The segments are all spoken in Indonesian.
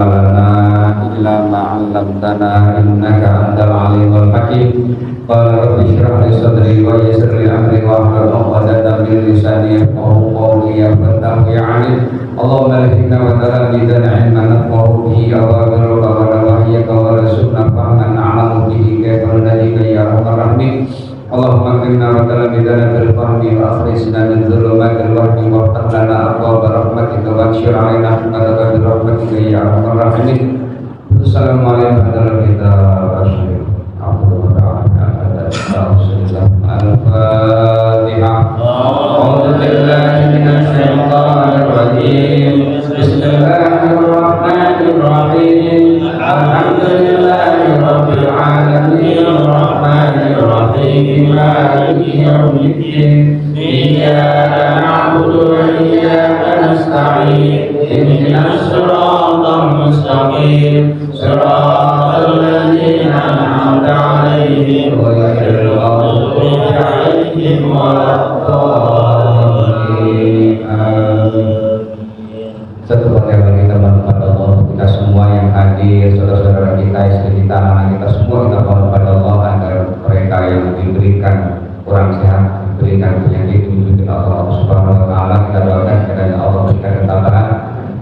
lana illa ma 'allamtana innaka antal alimul hakim. Qala rabbi shrah li sadri wa yassir li amri wahlul 'uqdatam min lisani yafqahu qawli ya fattah ya 'alim. Allahumma alhimna wa talabidana 'ilman nafqahu bihi awamiruka wa nawahyaka wa rasulna fahman na'lamu bihi kaifa nudika ya arhamar rahimin. Allahumma akrimna wa talabidana bil fahmi wa akhrijna min dhulumatil wahmi wa ftah lana abwaaba rahmatika wa anshur 'alaina hikmataka bi rahmatika ya arhamar rahimin. Assalamualaikum warahmatullahi wabarakatuh. Al-Fatihah. A'udzu billahi minasy syaithanir rajim. Bismillahirrahmanirrahim. Alhamdulillahi rabbil alamin. Arrahmanir rahim. Maliki yaumiddin. Iyyaka na'budu wa iyyaka nasta'in. Ihdinas siratal mustaqim. Siratal ladzina an'amta 'alaihim ghairil maghdubi 'alaihim waladdallin. Satu perkara kita mohon kepada Allah, kita semua yang hadir, saudara-saudara kita, istri kita, anak kita semua, kita mohon kepada Allah agar mereka yang diberikan kurang sehat, diberikan penyakit, diberikan Allah Subhanahu wa taala, kita doakan kiranya Allah berikan ketabahan,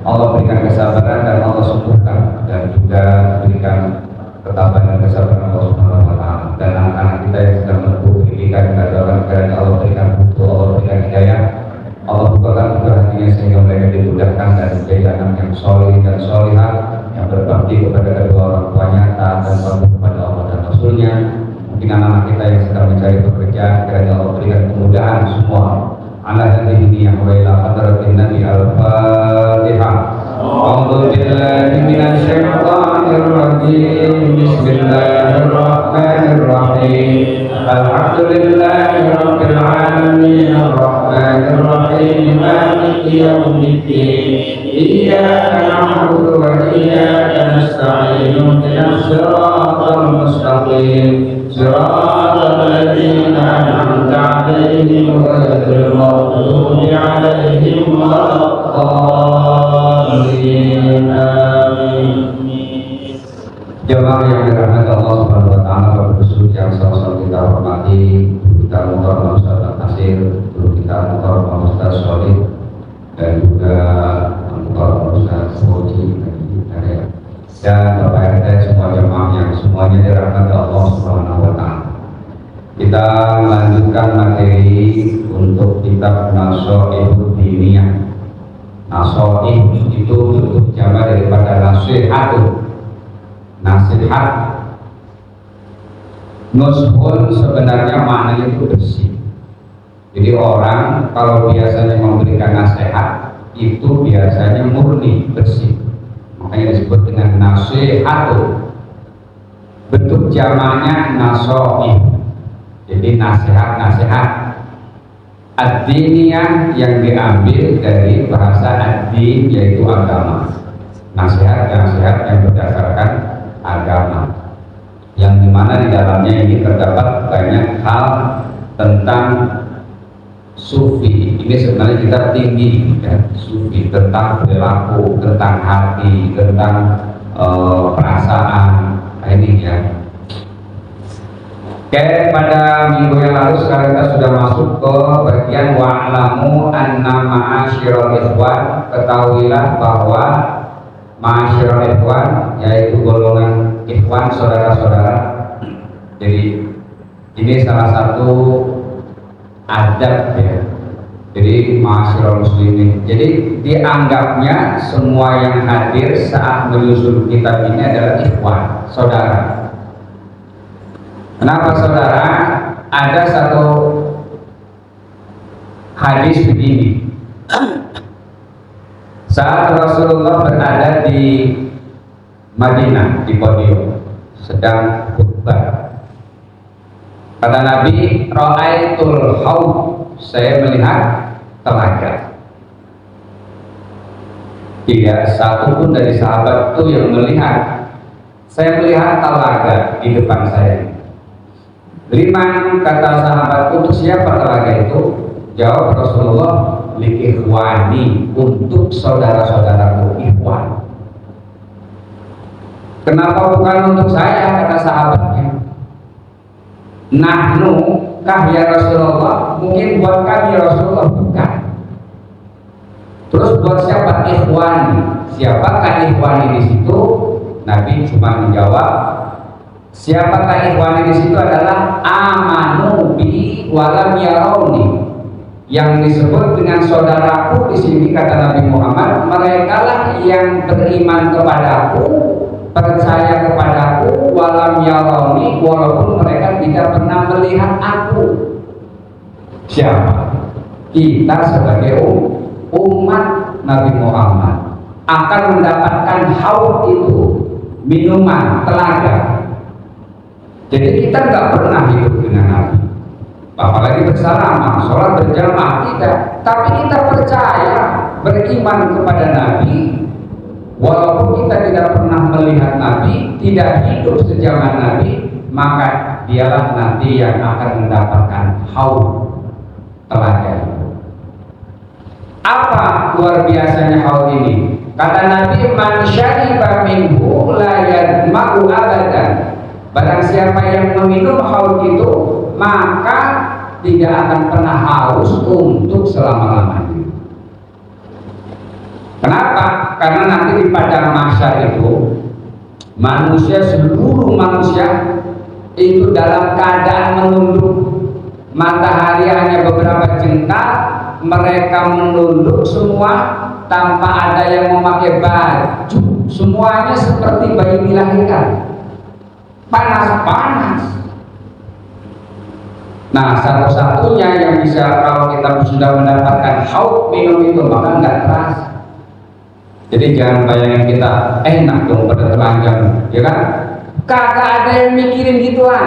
Allah berikan kesabaran dan Allah sembuhkan, dan juga berikan ketabahan dan kesabaran Allah Subhanahu wa taala. Dan anak-anak kita yang sedang menempuh pendidikan, kita doakan kiranya Allah berikan putu, Allah berikan hidayah, Allah bukakan buka hatinya sehingga mereka dimudahkan dan menjadi anak yang soleh dan solihah, yang berbakti kepada kedua orang tuanya, taat dan patuh kepada Allah dan Rasulnya. Mungkin anak-anak kita yang sedang mencari pekerjaan, kiranya Allah berikan kemudahan semua. Ala hadhihi yang wa ila hadratin Nabi. Al-Fatihah. A'udzu billahi minasy syaithanir rajim. Bismillahirrahmanirrahim. Alhamdulillahi rabbil alamin. Arrahmanir rahim. Maliki yaumiddin. Iyyaka na'budu wa iyyaka nasta'in. Ihdinas siratal mustaqim. Siratal ladzina an'amta 'alaihim ghairil maghdubi 'alaihim waladdallin. Amin. Jemaah yang dirahmati Allah Subhanahu wa taala, Bapak Ibu yang sama-sama kita hormati, kita muhtaram Ustaz Nasir, kita muhtaram Ustaz Sholih, dan juga muhtaram Ustaz Soji dan Bapak RT, semua jemaah yang semuanya dirahmati Allah Subhanahu wa taala. Kita melanjutkan materi untuk kitab Nasoih Diniyah. Nasoih itu bentuk jamak daripada nasihatun. Nasihat, nushun sebenarnya maknanya itu bersih. Jadi orang kalau biasanya memberikan nasihat itu biasanya murni, bersih. Makanya disebut dengan nasihatun. Bentuk jamaknya nasoih. Jadi nasihat-nasihat ad-diniyah yang diambil dari bahasa ad-din, yaitu agama. Nasihat-nasihat yang berdasarkan agama, yang dimana di dalamnya ini terdapat banyak hal tentang sufi. Ini sebenarnya kita tinggi ya, sufi, tentang perilaku, tentang hati, tentang perasaan ini ya. Oke, pada minggu yang lalu sekarang kita sudah masuk ke bagian wa'lamu anna ma'asyiral ikhwan. Ketahuilah bahwa ma'asyiral ikhwan yaitu golongan ikhwan, saudara-saudara. Jadi ini salah satu adab ya. Jadi ma'asyiral muslimin. Jadi dianggapnya semua yang hadir saat menyusun kitab ini adalah ikhwan, saudara. Kenapa saudara? Ada satu hadis begini. Saat Rasulullah berada di Madinah di podium sedang khutbah, kata Nabi, ra'aitul haud, saya melihat telaga. Tidak satu pun dari sahabat itu yang melihat. Saya melihat telaga di depan saya. Liman, kata sahabatku, untuk siapa telaga itu? Jawab Rasulullah, li ikhwani, untuk saudara-saudaraku ikhwan. Kenapa bukan untuk saya, kata sahabatnya. Nahnu kah ya Rasulullah? Mungkin buat kami ya Rasulullah, bukan. Terus buat siapa? Ikhwani. Siapakah ikhwani di situ? Nabi cuma menjawab, siapakah ikhwani di situ adalah amanu bi walam yarawni. Yang disebut dengan saudaraku di sini, kata Nabi Muhammad, mereka lah yang beriman kepadaku, percaya kepadaku, walam yarawni, walaupun mereka tidak pernah melihat aku. Siapa? Kita sebagai umat Nabi Muhammad akan mendapatkan haud itu, minuman, telaga. Jadi kita nggak pernah hidup dengan Nabi, apalagi bersama, sholat berjamaah, tidak. Tapi kita percaya, beriman kepada Nabi, walaupun kita tidak pernah melihat Nabi, tidak hidup sejaman Nabi, maka dialah nanti yang akan mendapatkan haud, telaga. Apa luar biasanya haud ini? Kata Nabi, man syariba minhu la yadma'u abadan. Barang siapa yang meminum haud itu, maka tidak akan pernah haus untuk selama-lamanya. Kenapa? Karena nanti di padang mahsyar itu, manusia, seluruh manusia itu dalam keadaan menunduk. Matahari hanya beberapa jengkal, mereka menunduk semua tanpa ada yang memakai baju. Semuanya seperti bayi dilahirkan, panas-panas. Nah, satu-satunya yang bisa, kalau kita sudah mendapatkan haud minum itu, maka nggak terasa. Jadi jangan bayangin kita enak dong pada telanjang, ya kan? Kagak ada yang mikirin gituan.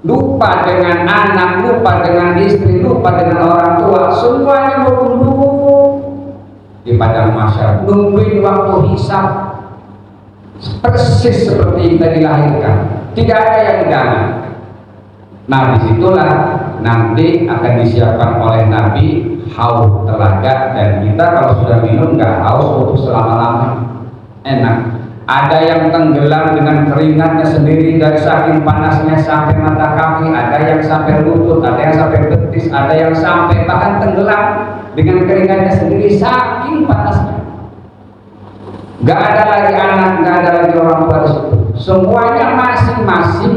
Lupa dengan anak, lupa dengan istri, lupa dengan orang tua, semuanya menunduk di padang mahsyar, nungguin waktu hisab, persis seperti kita dilahirkan, tidak ada yang ganti. Nah, disitulah nanti akan disiapkan oleh Nabi haud telaga, dan kita kalau sudah minum nggak haus untuk selama-lamanya, enak. Ada yang tenggelam dengan keringatnya sendiri dari saking panasnya sampai mata kaki, ada yang sampai lutut, ada yang sampai betis, ada yang sampai bahkan tenggelam dengan keringatnya sendiri saking panasnya. Gak ada lagi anak, gak ada lagi orang tua di situ. Semuanya masing-masing.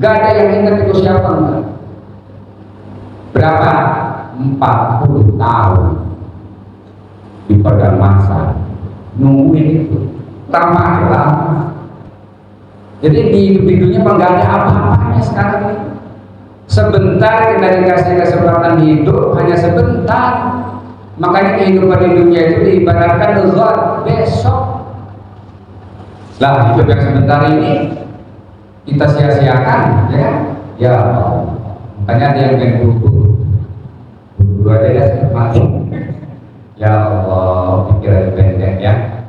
Gak ada yang ingat itu siapa enggak. Berapa? 40 tahun di padang mahsyar nungguin itu. Lama. Jadi di dunia nggak ada apa-apanya sekarang ini. Sebentar kita dikasih kesempatan hidup, hanya sebentar. Makanya kehidupan di dunia itu diibaratkan zat besok. Lah, hidup yang sebentar ini kita sia-siakan, ya kan? Ya Allah. Makanya ada yang main buru-buru aja ya, mati. Ya Allah, pikiran pendek ya.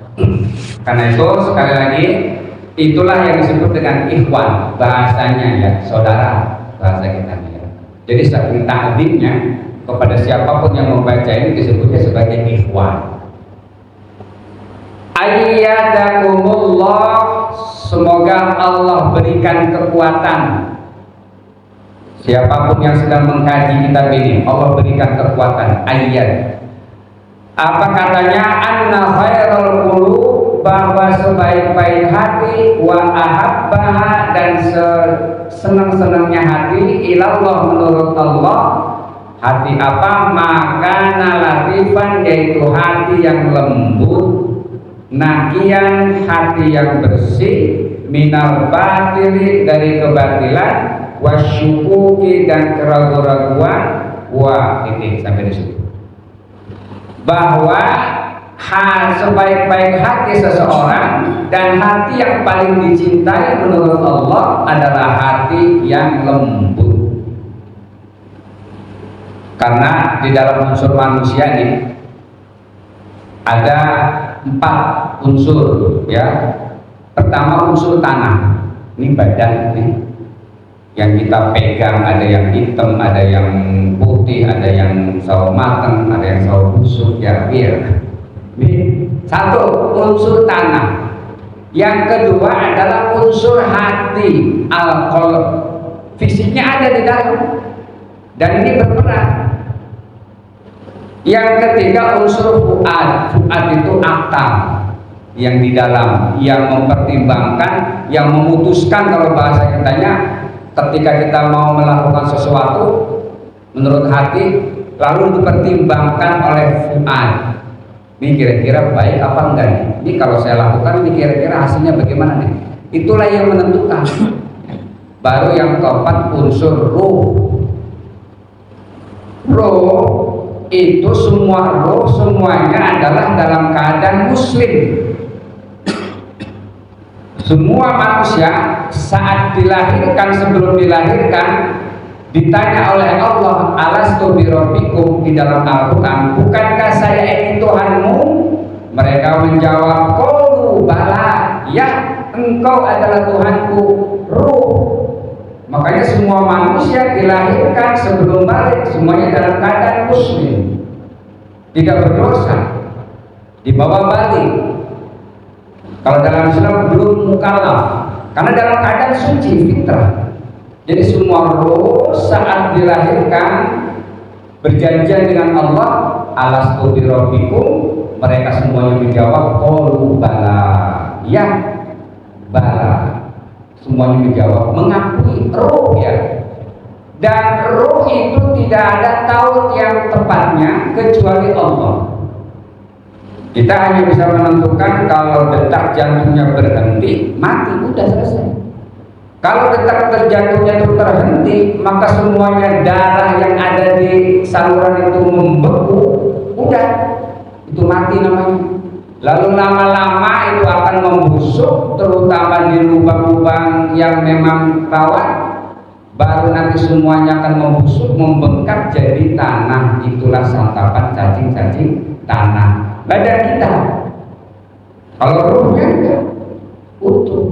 Karena itu sekali lagi, itulah yang disebut dengan ikhwan, bahasanya ya, saudara, bahasa kita ya. Jadi saking ta'zimnya kepada siapapun yang membaca ini disebutnya sebagai ikhwan. Ayyadakumullah, semoga Allah berikan kekuatan. Siapapun yang sedang mengkaji kitab ini, Allah berikan kekuatan. Ayyad. Apa katanya? Anna khairul qulub, bahwa sebaik-baik hati, wa ahabbaha, dan senang-senangnya hati, ilallah, menurut Allah. Hati apa? Makana latifan, yaitu hati yang lembut, nakian, hati yang bersih, minal batili, dari kebatilan, wasyukuki, dan keraguan-raguan. Wah, ini sampai di situ. Bahwa sebaik-baik hati seseorang dan hati yang paling dicintai menurut Allah adalah hati yang lembut. Karena di dalam unsur manusia ini ada 4 unsur ya. Pertama unsur tanah, ini badan ini yang kita pegang, ada yang hitam, ada yang putih, ada yang sawo mateng, ada yang sawo busuk, ya biar. Ini satu unsur tanah. Yang kedua adalah unsur hati, al-qalb. Fisiknya ada di dalam dan ini berperan. Yang ketiga unsur fuad. Fuad itu akal yang di dalam, yang mempertimbangkan, yang memutuskan. Kalau bahasa kitanya, ketika kita mau melakukan sesuatu menurut hati, lalu dipertimbangkan oleh fuad. Ini kira-kira baik apa enggak nih? Ini kalau saya lakukan, ini kira-kira hasilnya bagaimana nih? Itulah yang menentukan. Baru yang keempat unsur ruh. Ruh itu semua ruh semuanya adalah dalam keadaan muslim. Semua manusia saat dilahirkan, sebelum dilahirkan, ditanya oleh Allah, alastu birabbikum, di dalam Al-Quran, bukankah saya ini Tuhanmu? Mereka menjawab, qalu bala, ya engkau adalah Tuhanku. Ruh. Makanya semua manusia dilahirkan sebelum balik semuanya dalam keadaan muslim, tidak berdosa, dibawa balik. Kalau dalam Islam belum mukallaf, karena dalam keadaan suci fitrah. Jadi semua roh saat dilahirkan berjanjian dengan Allah, alastu birabbikum, mereka semuanya menjawab qalu bala, ya bala. Semuanya menjawab, mengakui roh ya. Dan roh itu tidak ada taut yang tepatnya kecuali Allah. Kita hanya bisa menentukan kalau detak jantungnya berhenti, mati, udah selesai. Kalau detak terjantungnya itu terhenti, maka semuanya darah yang ada di saluran itu membeku, udah, itu mati namanya. Lalu lama-lama itu akan membusuk, terutama di lubang-lubang yang memang rawan. Baru nanti semuanya akan membusuk, membengkak jadi tanah. Itulah santapan cacing-cacing tanah badan kita. Kalau ruhnya enggak utuh.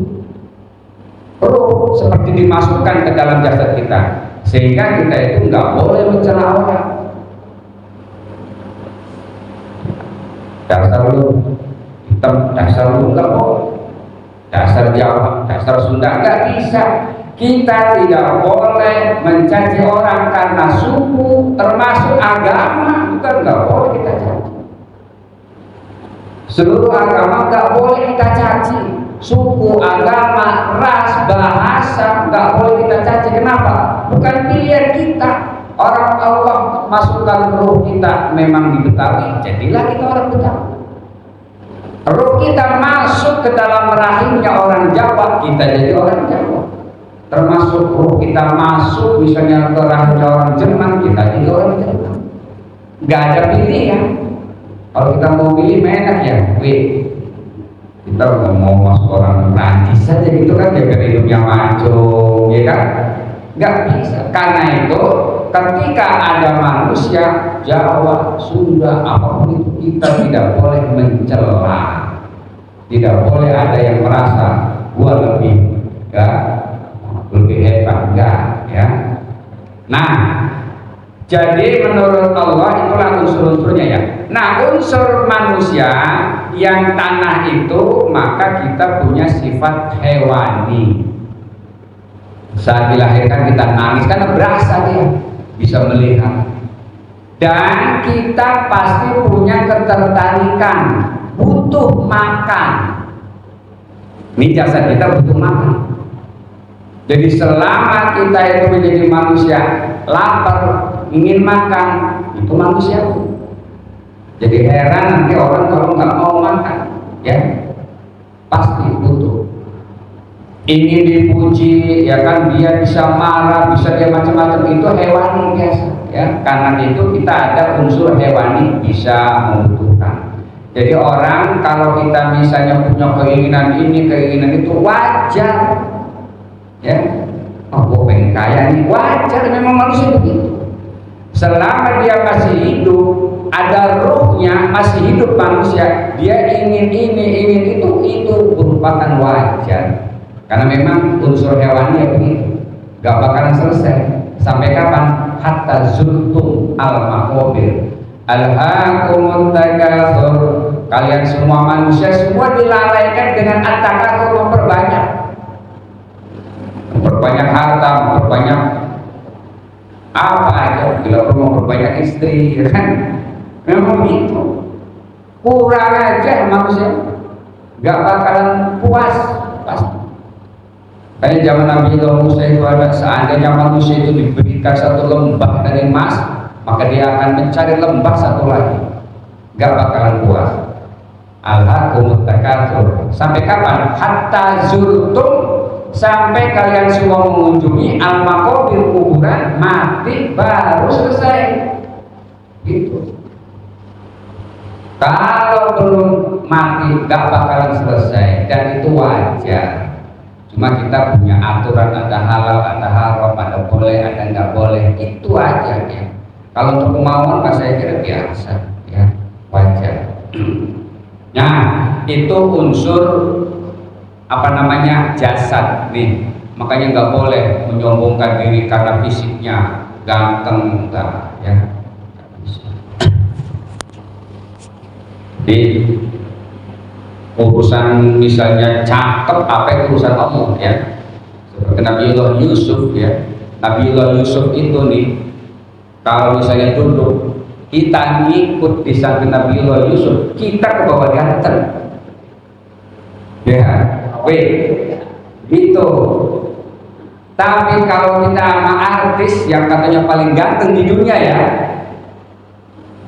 Ruh seperti dimasukkan ke dalam jasad kita, sehingga kita itu nggak boleh mencela orang. Dasar lu hitam, dasar lu nggak boleh. Dasar Jawa, dasar Sunda nggak bisa. Kita tidak boleh mencaci orang karena suku, termasuk agama, bukan nggak boleh kita caci. Seluruh agama nggak boleh kita caci. Suku, agama, ras, bahasa nggak boleh kita caci. Kenapa? Bukan pilihan kita. Orang Allah masukkan ruh kita memang di Betawi, jadilah kita orang Betawi. Ruh kita masuk ke dalam rahimnya orang Jawa, kita jadi orang Jawa. Termasuk ruh kita masuk misalnya ke rahimnya orang Jerman, kita jadi orang Jerman. Nggak ada pilihan. Kalau kita mau pilih enak ya, kita nggak mau masuk orang Prancis saja gitu kan, jaga hidupnya maco, ya kan? Nggak bisa. Karena itu ketika ada manusia Jawa, Sunda, apapun itu, kita tidak boleh mencela, tidak boleh ada yang merasa gua lebih, ya, lebih hebat, enggak, ya. Nah, jadi menurut Allah itulah unsur-unsurnya ya. Nah, unsur manusia yang tanah itu, maka kita punya sifat hewani. Saat dilahirkan kita nangis karena berasa dia bisa melihat. Dan kita pasti punya ketertarikan, butuh makan. Ini jasad kita butuh makan. Jadi selama kita itu menjadi manusia lapar, ingin makan, itu manusia. Jadi heran nanti orang kalau nggak mau makan, ya pasti butuh. Ingin dipuji, ya kan, dia bisa marah, bisa dia macam-macam, itu hewani biasa, ya. Karena itu kita ada unsur hewani bisa membutuhkan. Jadi orang kalau kita misalnya punya keinginan ini, keinginan itu, wajar, ya. Oh, gue pengen kaya nih, wajar, memang manusia begitu. Selama dia masih hidup, ada ruhnya, masih hidup manusia, dia ingin ini, ingin itu merupakan wajar. Karena memang unsur hewani ya begitu, gak bakalan selesai. Sampai kapan? Hatta zultum al-maqabir, alhaakumut takatsur kalian semua manusia semua dilalaikan dengan at-takatsur, memperbanyak harta, memperbanyak apa aja, bila perlu memperbanyak istri, ya kan? Memang begitu. Kurang aja manusia, nggak bakalan puas pasti. Kayak zaman Nabi Musa itu ada, seandainya manusia itu diberikan satu lembah dari emas, maka dia akan mencari lembah satu lagi, nggak bakalan puas. Alhaakumut takatsur. Sampai kapan? Hatta zurtum, sampai kalian semua mengunjungi al-maqabir, kuburan, mati baru selesai. Gitu. Kalau belum mati nggak bakalan selesai, dan itu wajar. Cuma kita punya aturan, ada halal, ada haram, ada boleh, ada nggak boleh, itu aja ya. Kalau untuk kemauan mas saya kira biasa, ya wajar. Nah itu unsur apa namanya jasad nih, makanya nggak boleh menyombongkan diri karena fisiknya ganteng, enggak ya. Di urusan misalnya cakep, apa itu urusan Allah ya. Seperti Nabiullah Yusuf ya. Nabiullah Yusuf itu nih, kalau misalnya duduk kita ngikut di samping Nabiullah Yusuf, kita ke bawah ganteng ya, gitu. Tapi kalau kita sama artis yang katanya paling ganteng di dunia ya,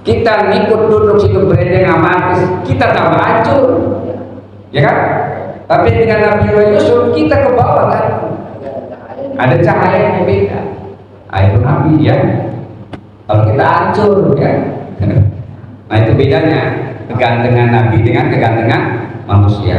kita ngikut duduk situ berendeng sama artis, kita tambah hancur, ya kan? Tapi dengan Nabiullah Yusuf kita ke bawah kan, ada cahaya yang beda. Itu Nabi ya. Kalau kita hancur ya. Nah itu bedanya kegantengan Nabi dengan kegantengan manusia.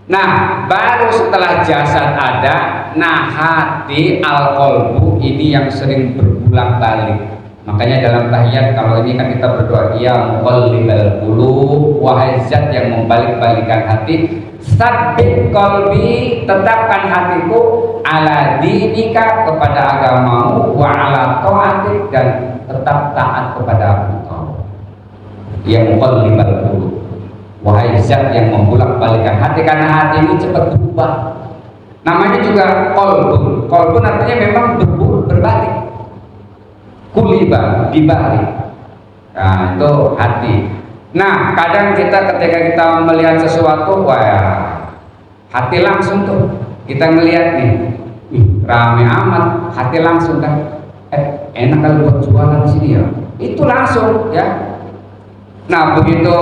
Nah baru setelah jasad ada, nah hati al-qalbu ini yang sering berulang balik. Makanya dalam tahiyat kalau ini kan kita berdoa, ya muqallibal qulub, wahai zat yang membalik-balikan hati, tsabbit qalbi, tetapkan hatiku ala dinika, kepada agamamu, wa ala ta'atik, dan tetap taat kepada engkau. Ya muqallibal qulub, wahai zat yang membalik-balikan hati, karena hati ini cepat berubah. Namanya juga qalbun. Qalbun artinya memang berbalik. Kuliba, dibalik. Nah itu hati. Nah kadang kita ketika kita melihat sesuatu, wah hati langsung tuh kita ngelihat nih, rame amat, hati langsung kan, enak kalau buat jualan di sini ya, itu langsung ya. Nah begitu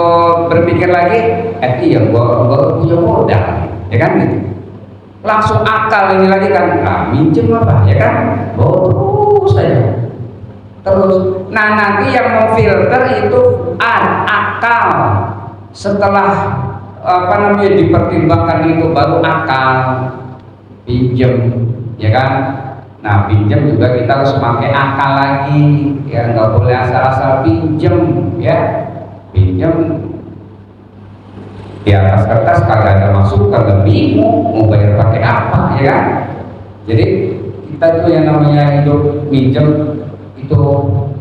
berpikir lagi, iya gua punya modal, ya kan gitu. Langsung akal ini lagi kan, minjem apa, ya kan, terus saja. Terus, nah nanti yang memfilter itu akal. Setelah apa namanya dipertimbangkan itu baru akal, pinjam, ya kan? Nah pinjam juga kita harus pakai akal lagi, ya nggak boleh asal-asal pinjam, ya pinjam di atas kertas kagak ada masuk, kagak bingung mau bayar pakai apa, ya kan? Jadi kita tuh yang namanya hidup minjem itu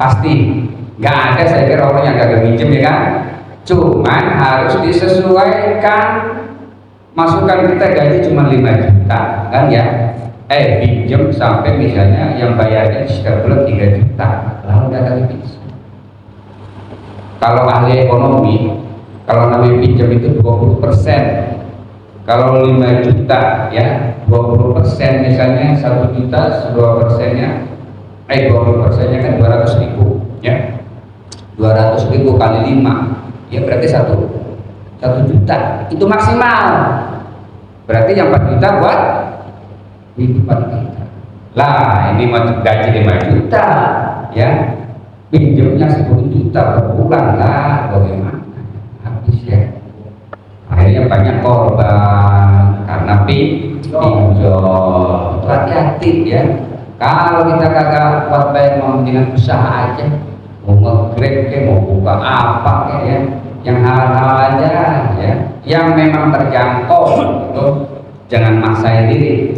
pasti nggak ada, saya kira orang yang gagal minjem, ya kan? Cuman harus disesuaikan. Masukan kita gaji cuma 5 juta kan ya, pinjem sampai misalnya yang bayarnya setiap bulan 3 juta, lalu nggak ada bisa. Kalau ahli ekonomi, kalau namanya pinjam itu 20%. Kalau 5 juta ya 20% misalnya 1 juta, 2%-nya 20%-nya kan 200.000 ya, 200.000 kali 5 ya berarti 1 juta, itu maksimal. Berarti yang 4 juta buat kehidupan kita. Lah ini gaji 5 juta ya, pinjamnya 10 juta per bulan, lah bagaimana, habis ya. Akhirnya banyak korban karena pinjol. Hati-hati ya. Kalau kita kagak kuat bayar, mendingan usaha aja, mau nge-grab ke, mau buka apa ke ya, yang halal aja ya, yang memang terjangkau gitu. Jangan maksain diri.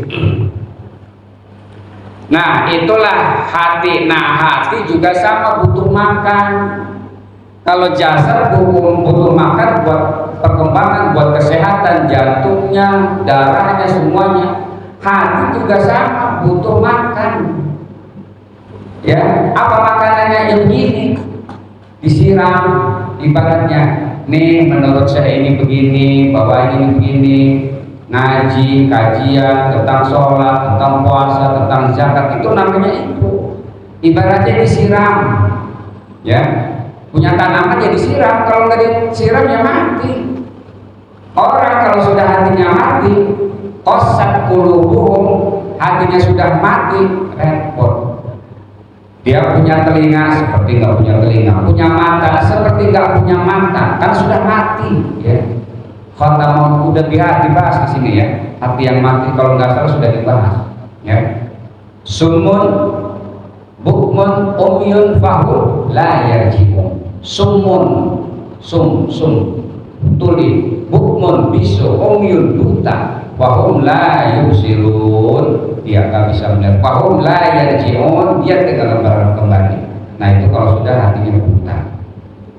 Nah itulah hati. Nah hati juga sama, butuh makan. Kalau jasad butuh makan buat perkembangan, buat kesehatan jantungnya, darahnya, semuanya. Hati juga sama, butuh makan. Ya, apa makanannya? Yang begini, disiram ibaratnya. Nih, menurut saya ini begini, bapak ini begini. Ngaji, kajian tentang sholat, tentang puasa, tentang zakat, itu namanya itu. Ibaratnya disiram, ya. Punya tanaman ya disiram, kalau nggak disiram ya mati. Orang kalau sudah hatinya mati, qasat qulubuhum, hatinya sudah mati, repot. Dia punya telinga seperti nggak punya telinga, punya mata seperti nggak punya mata, kan sudah mati. Ya, khatamah udah dibahas di sini ya. Hati yang mati kalau nggak salah sudah dibahas. Ya, sumun, bukmun, umyun, fahum, la yarji'un. Sumun, sum, tuli, bukmun, bisu, umyun, buta, fahum la yubsirun, dia nggak bisa melihat, fahum la yarji'un, dia tidak kembali. Nah itu kalau sudah hatinya buta.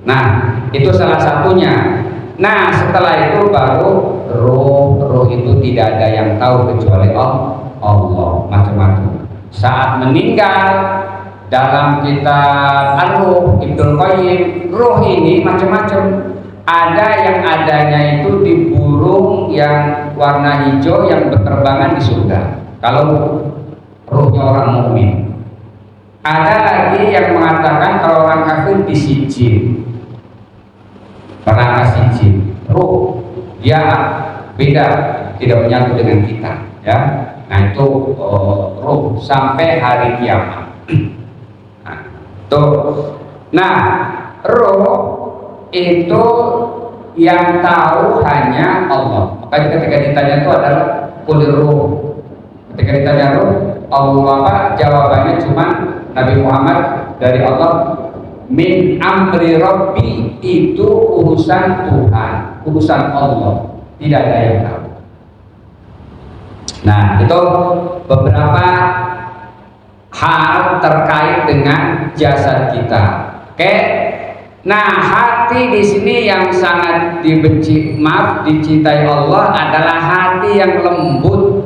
Nah itu salah satunya. Nah setelah itu baru roh itu tidak ada yang tahu kecuali Allah, macam-macam. Saat meninggal, dalam kitab Al-Ruh Ibnu Qayyim, roh ini macam-macam. Ada yang adanya itu di burung yang warna hijau yang berterbangan di surga. Kalau rohnya orang mukmin. Ada lagi yang mengatakan kalau orang kafir di sijil, neraka sijil. Roh dia beda, tidak menyatu dengan kita. Ya, nah itu roh sampai hari kiamat. Nah, roh itu yang tahu hanya Allah. Makanya ketika ditanya itu adalah kulir roh. Ketika ditanya roh, Allah apa? Jawabannya cuma Nabi Muhammad dari Allah. Min amri Rabbi, itu urusan Tuhan, urusan Allah. Tidak ada yang tahu. Nah, itu beberapa hal terkait dengan jasad kita. Oke. Nah, hati di sini yang sangat dicintai Allah adalah hati yang lembut,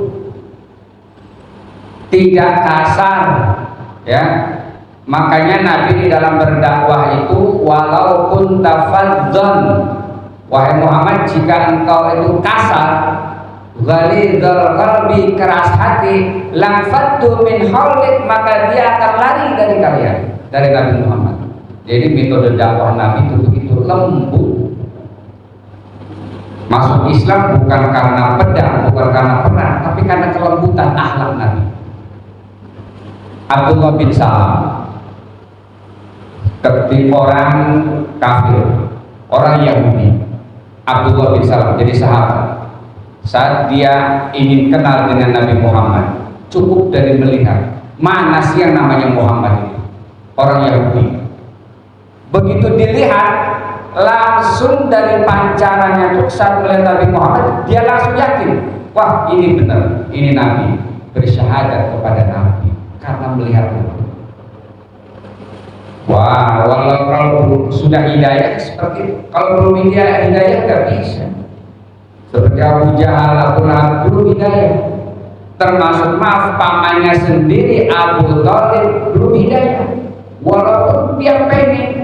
tidak kasar, ya. Makanya Nabi di dalam berdakwah itu, walaupun tafadzon, wahai Muhammad, jika engkau itu kasar, ghalidhal qalbi, keras hati, lamfattu min haulik, maka dia akan lari dari kalian, dari Nabi Muhammad. Jadi metode dakwah Nabi itu begitu lembut. Masuk Islam bukan karena pedang, bukan karena perang, tapi karena kelembutan akhlak Nabi. Abdullah bin Salam, ketika orang kafir, orang Yahudi, Abdullah bin Salam jadi sahabat. Saat dia ingin kenal dengan Nabi Muhammad, cukup dari melihat mana sih yang namanya Muhammad itu, orang Yahudi. Begitu dilihat, langsung dari pancarannya itu saat melihat Nabi Muhammad, dia langsung yakin, wah ini benar, ini Nabi, bersyahadat kepada Nabi karena melihat itu. Wah, kalau sudah hidayah seperti itu, kalau belum hidayah nggak bisa. Seperti Abu Jahal, Abu Lahab belum hidayah. Termasuk maaf pamannya sendiri Abu Thalib belum hidayah, walaupun dia pengen.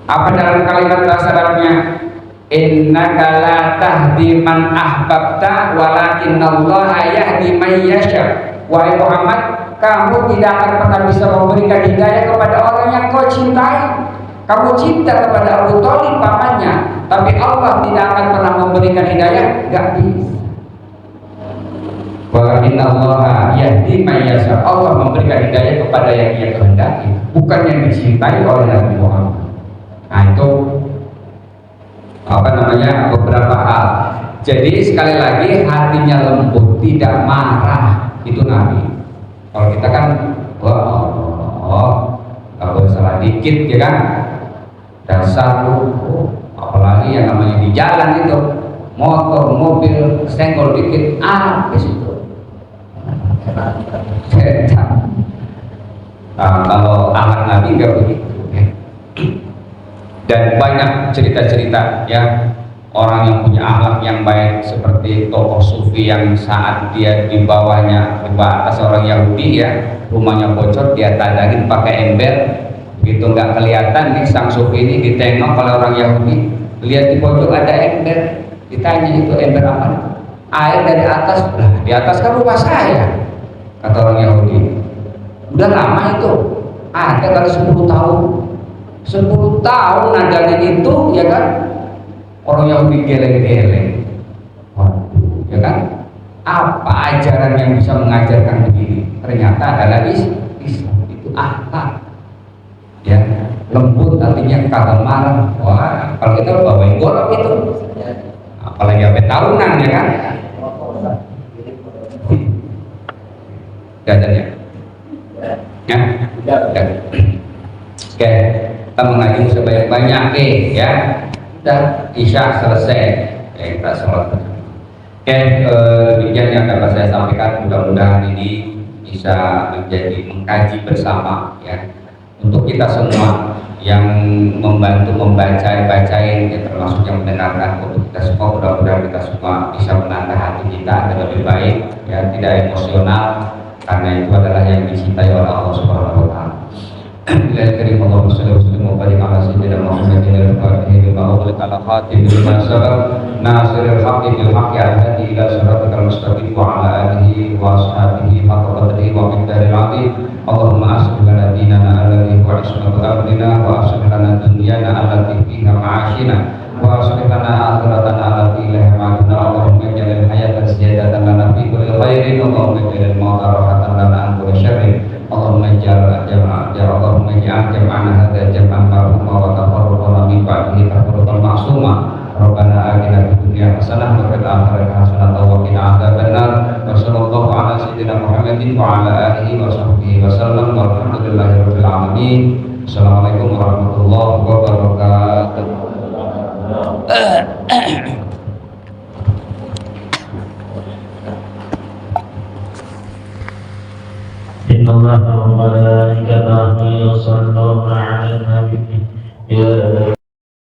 Apa dalam kalimat bahasa Arabnya? Innaka la tahdi man ahbabta walakinallaha yahdi man yasha. Wahai Muhammad, kamu tidak akan pernah bisa memberikan hidayah kepada orang yang kau cintai. Kamu cinta kepada Abu Thalib pamannya, tapi Allah tidak akan pernah memberikan hidayah, gak bisa. Walakinallaha yahdi man yasha. Allah memberikan hidayah kepada yang Ia kehendaki, bukan yang dicintai oleh Nabi Muhammad. Nah itu beberapa hal. Jadi sekali lagi hatinya lembut, tidak marah, itu Nabi. Kalau kita kan nggak boleh salah dikit, ya kan? Dasar apalagi yang namanya di jalan itu, motor, mobil, senggol dikit, habis itu. Kalau anak Nabi nggak begitu. Dan banyak cerita-cerita ya orang yang punya akhlak yang baik seperti tokoh sufi yang saat dia di bawahnya di atas orang Yahudi ya, rumahnya bocor, dia tadangin pakai ember, begitu nggak kelihatan nih sang sufi ini ditengok oleh orang Yahudi, lihat di pojok ada ember, ditanya itu ember apa? Air dari atas. Lah di atas kan rumah saya, kata orang Yahudi. Udah lama itu, ada kali 10 tahun. 10 tahun nadanya itu ya kan, orang Yahudi geleng-geleng. Waduh, ya kan, apa ajaran yang bisa mengajarkan begini? Ternyata adalah Islam. Itu akhlak ya, lembut artinya kagak marah. Wah, kalau kita bawain golok itu, apalagi sampai tahunan ya kan. Gajan ya oke, kita mengaji sebanyak-banyak ya. Dan Isya selesai ya, kita sholat. Demikian yang dapat saya sampaikan, mudah-mudahan ini bisa menjadi mengkaji bersama ya, untuk kita semua yang membantu bacain ya, termasuk yang mendengarkan, untuk kita semua mudah-mudahan kita semua bisa menata hati kita agar lebih baik ya, tidak emosional, karena itu adalah yang dicintai oleh Allah Subhanahu wa taala. Bila karim Allahumma shalli wa sallim wa barik ala sayyidina Muhammadin al-Fatih lima ughliqa al-khatim lima sabaq nasiril haqqi bil haqqi al-hadi ila siratal mustaqim wa ala alihi wa ashabihi haqqa qadrihi wa miqdaril azim. Allahumma aslih lana dinana alladhi huwa ismatu amrina wa aslih lana dunyana allati fiha ma'ashina wa aslih lana akhiratana allati ilaiha ma'aduna. Allahumma ij'al al-hayata ziyadatan lana fi kulli khairin, Allahumma ij'al al-mauta rahatan lana an kulli syarrin. Allahumma ij'al jam'ana hadza jam'an marhuma wa tafarruqana min ba'dihi tafarruqan ma'suma. Rabbana atina fid dunya hasanah wa fil akhirati hasanah wa qina adzabannar. Wa sallallahu ala sayyidina Muhammadin wa ala alihi wa sahbihi wa sallam. Walhamdulillahi rabbil alamin. Assalamualaikum warahmatullahi wabarakatuh. إن الله وملائكته يصلون على النبي يا